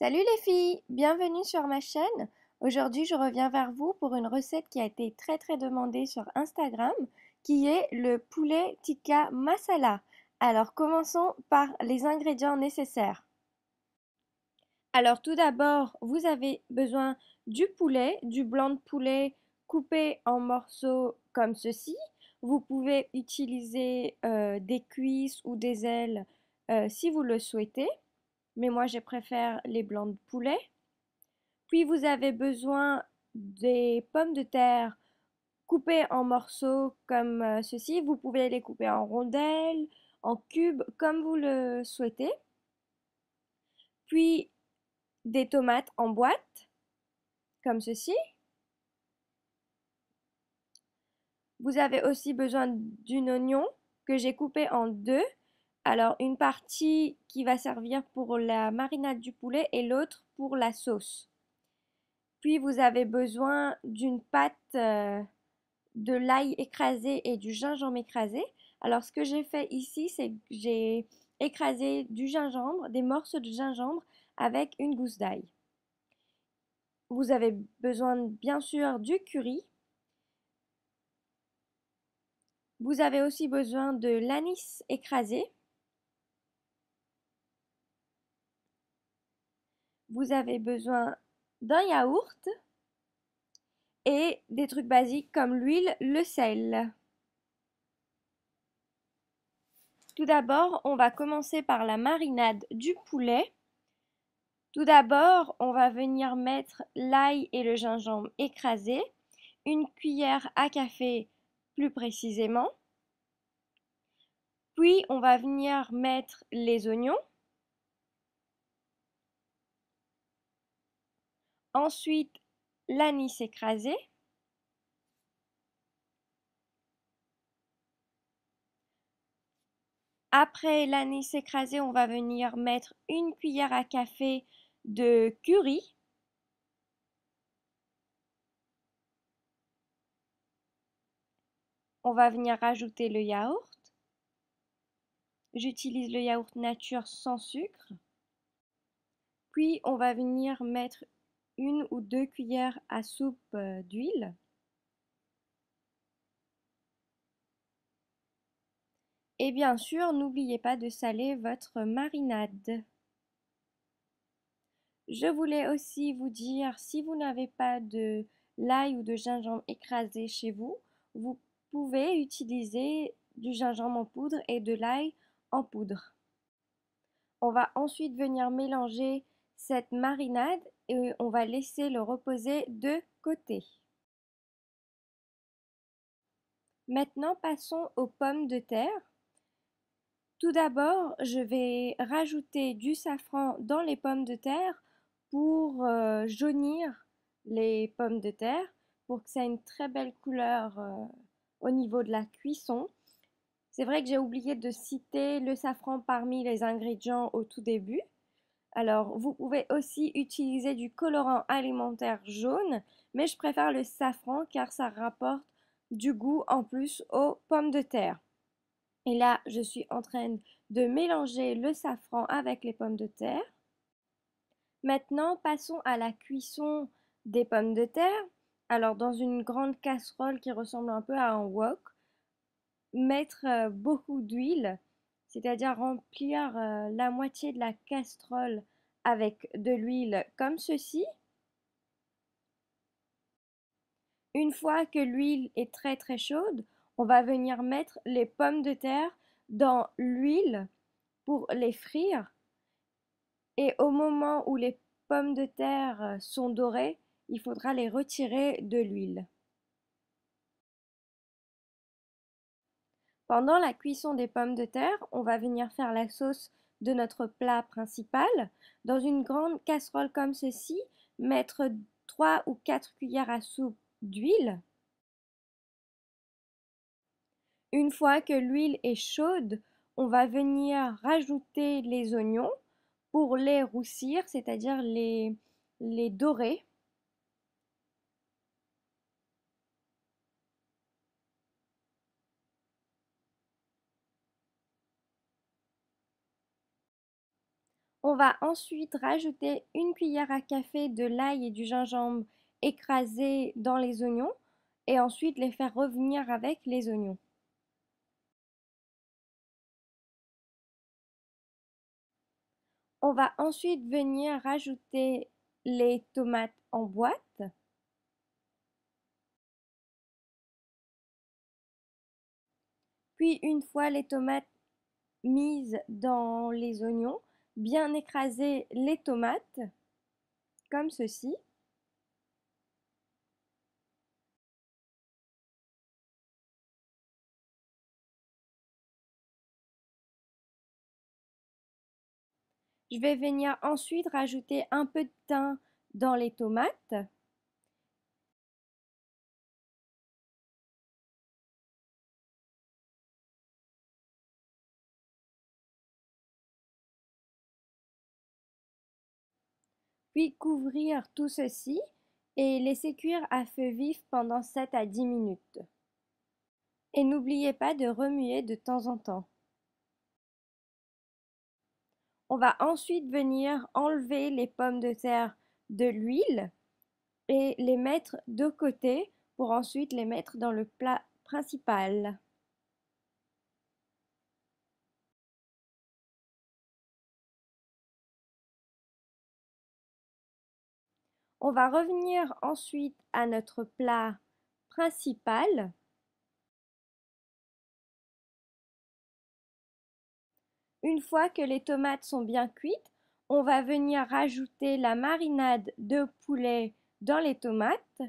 Salut les filles, bienvenue sur ma chaîne. Aujourd'hui, je reviens vers vous pour une recette qui a été très demandée sur Instagram, qui est le poulet tikka masala. Alors, commençons par les ingrédients nécessaires. Alors, tout d'abord, vous avez besoin du poulet, du blanc de poulet coupé en morceaux comme ceci. Vous pouvez utiliser des cuisses ou des ailes si vous le souhaitez, mais moi je préfère les blancs de poulet. Puis vous avez besoin des pommes de terre coupées en morceaux comme ceci. Vous pouvez les couper en rondelles, en cubes, comme vous le souhaitez. Puis des tomates en boîte, comme ceci. Vous avez aussi besoin d'un oignon que j'ai coupé en deux. Alors une partie qui va servir pour la marinade du poulet et l'autre pour la sauce. Puis vous avez besoin d'une pâte de l'ail écrasé et du gingembre écrasé. Alors ce que j'ai fait ici, c'est que j'ai écrasé du gingembre, des morceaux de gingembre avec une gousse d'ail. Vous avez besoin bien sûr du curry. Vous avez aussi besoin de l'anis écrasé. Vous avez besoin d'un yaourt et des trucs basiques comme l'huile, le sel. Tout d'abord, on va commencer par la marinade du poulet. Tout d'abord, on va venir mettre l'ail et le gingembre écrasés, une cuillère à café plus précisément. Puis, on va venir mettre les oignons. Ensuite, l'anis écrasé. Après l'anis écrasé, on va venir mettre une cuillère à café de curry. On va venir rajouter le yaourt. J'utilise le yaourt nature sans sucre. Puis, on va venir mettre une ou deux cuillères à soupe d'huile. Et bien sûr, n'oubliez pas de saler votre marinade. Je voulais aussi vous dire, si vous n'avez pas de l'ail ou de gingembre écrasé chez vous, vous pouvez utiliser du gingembre en poudre et de l'ail en poudre. On va ensuite venir mélanger cette marinade et on va laisser le reposer de côté. Maintenant, passons aux pommes de terre. Tout d'abord, je vais rajouter du safran dans les pommes de terre pour jaunir les pommes de terre, pour que ça ait une très belle couleur au niveau de la cuisson. C'est vrai que j'ai oublié de citer le safran parmi les ingrédients au tout début. Alors, vous pouvez aussi utiliser du colorant alimentaire jaune, mais je préfère le safran car ça rapporte du goût en plus aux pommes de terre. Et là, je suis en train de mélanger le safran avec les pommes de terre. Maintenant, passons à la cuisson des pommes de terre. Alors, dans une grande casserole qui ressemble un peu à un wok, mettre beaucoup d'huile, c'est-à-dire remplir la moitié de la casserole avec de l'huile comme ceci. Une fois que l'huile est très chaude, on va venir mettre les pommes de terre dans l'huile pour les frire. Et au moment où les pommes de terre sont dorées, il faudra les retirer de l'huile. Pendant la cuisson des pommes de terre, on va venir faire la sauce de notre plat principal. Dans une grande casserole comme ceci, mettre 3 ou 4 cuillères à soupe d'huile. Une fois que l'huile est chaude, on va venir rajouter les oignons pour les roussir, c'est-à-dire les dorer. On va ensuite rajouter une cuillère à café de l'ail et du gingembre écrasés dans les oignons et ensuite les faire revenir avec les oignons. On va ensuite venir rajouter les tomates en boîte. Puis une fois les tomates mises dans les oignons, bien écraser les tomates comme ceci. Je vais venir ensuite rajouter un peu de thym dans les tomates. Puis couvrir tout ceci et laisser cuire à feu vif pendant 7 à 10 minutes. Et n'oubliez pas de remuer de temps en temps. On va ensuite venir enlever les pommes de terre de l'huile et les mettre de côté pour ensuite les mettre dans le plat principal. On va revenir ensuite à notre plat principal. Une fois que les tomates sont bien cuites, on va venir rajouter la marinade de poulet dans les tomates.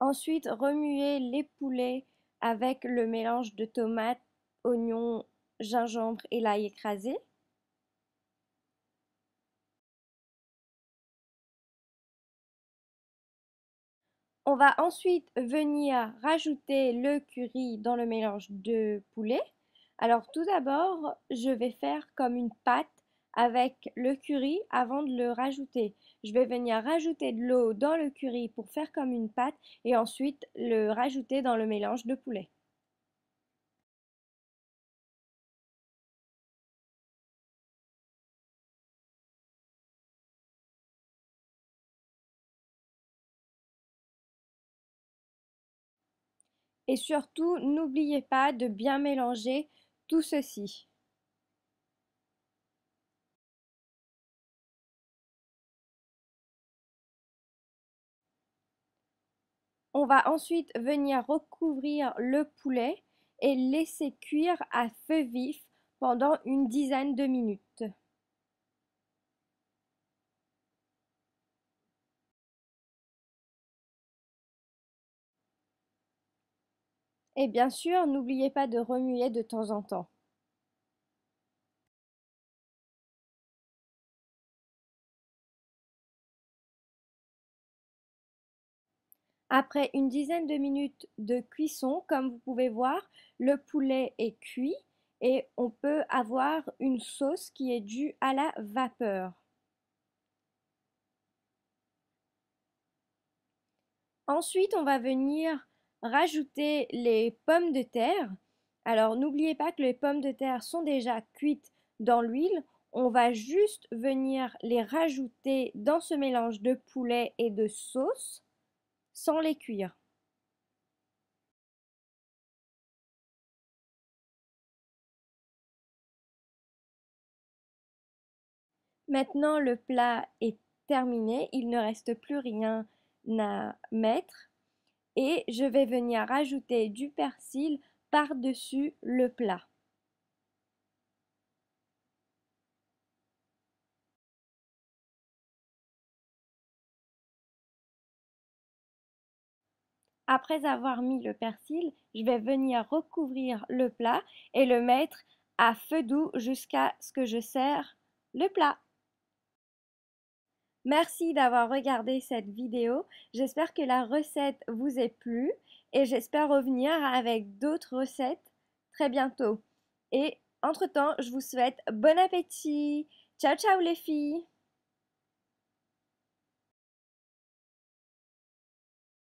Ensuite, remuer les poulets avec le mélange de tomates, oignons, gingembre et l'ail écrasé. On va ensuite venir rajouter le curry dans le mélange de poulet. Alors tout d'abord, je vais faire comme une pâte avec le curry avant de le rajouter. Je vais venir rajouter de l'eau dans le curry pour faire comme une pâte et ensuite le rajouter dans le mélange de poulet. Et surtout, n'oubliez pas de bien mélanger tout ceci. On va ensuite venir recouvrir le poulet et laisser cuire à feu vif pendant une dizaine de minutes. Et bien sûr, n'oubliez pas de remuer de temps en temps. Après une dizaine de minutes de cuisson, comme vous pouvez voir, le poulet est cuit et on peut avoir une sauce qui est due à la vapeur. Ensuite, on va venir rajouter les pommes de terre. Alors, n'oubliez pas que les pommes de terre sont déjà cuites dans l'huile. On va juste venir les rajouter dans ce mélange de poulet et de sauce sans les cuire. Maintenant, le plat est terminé. Il ne reste plus rien à mettre. Et je vais venir rajouter du persil par-dessus le plat. Après avoir mis le persil, je vais venir recouvrir le plat et le mettre à feu doux jusqu'à ce que je sers le plat. Merci d'avoir regardé cette vidéo. J'espère que la recette vous ait plu et j'espère revenir avec d'autres recettes très bientôt. Et entre-temps, je vous souhaite bon appétit. Ciao ciao les filles!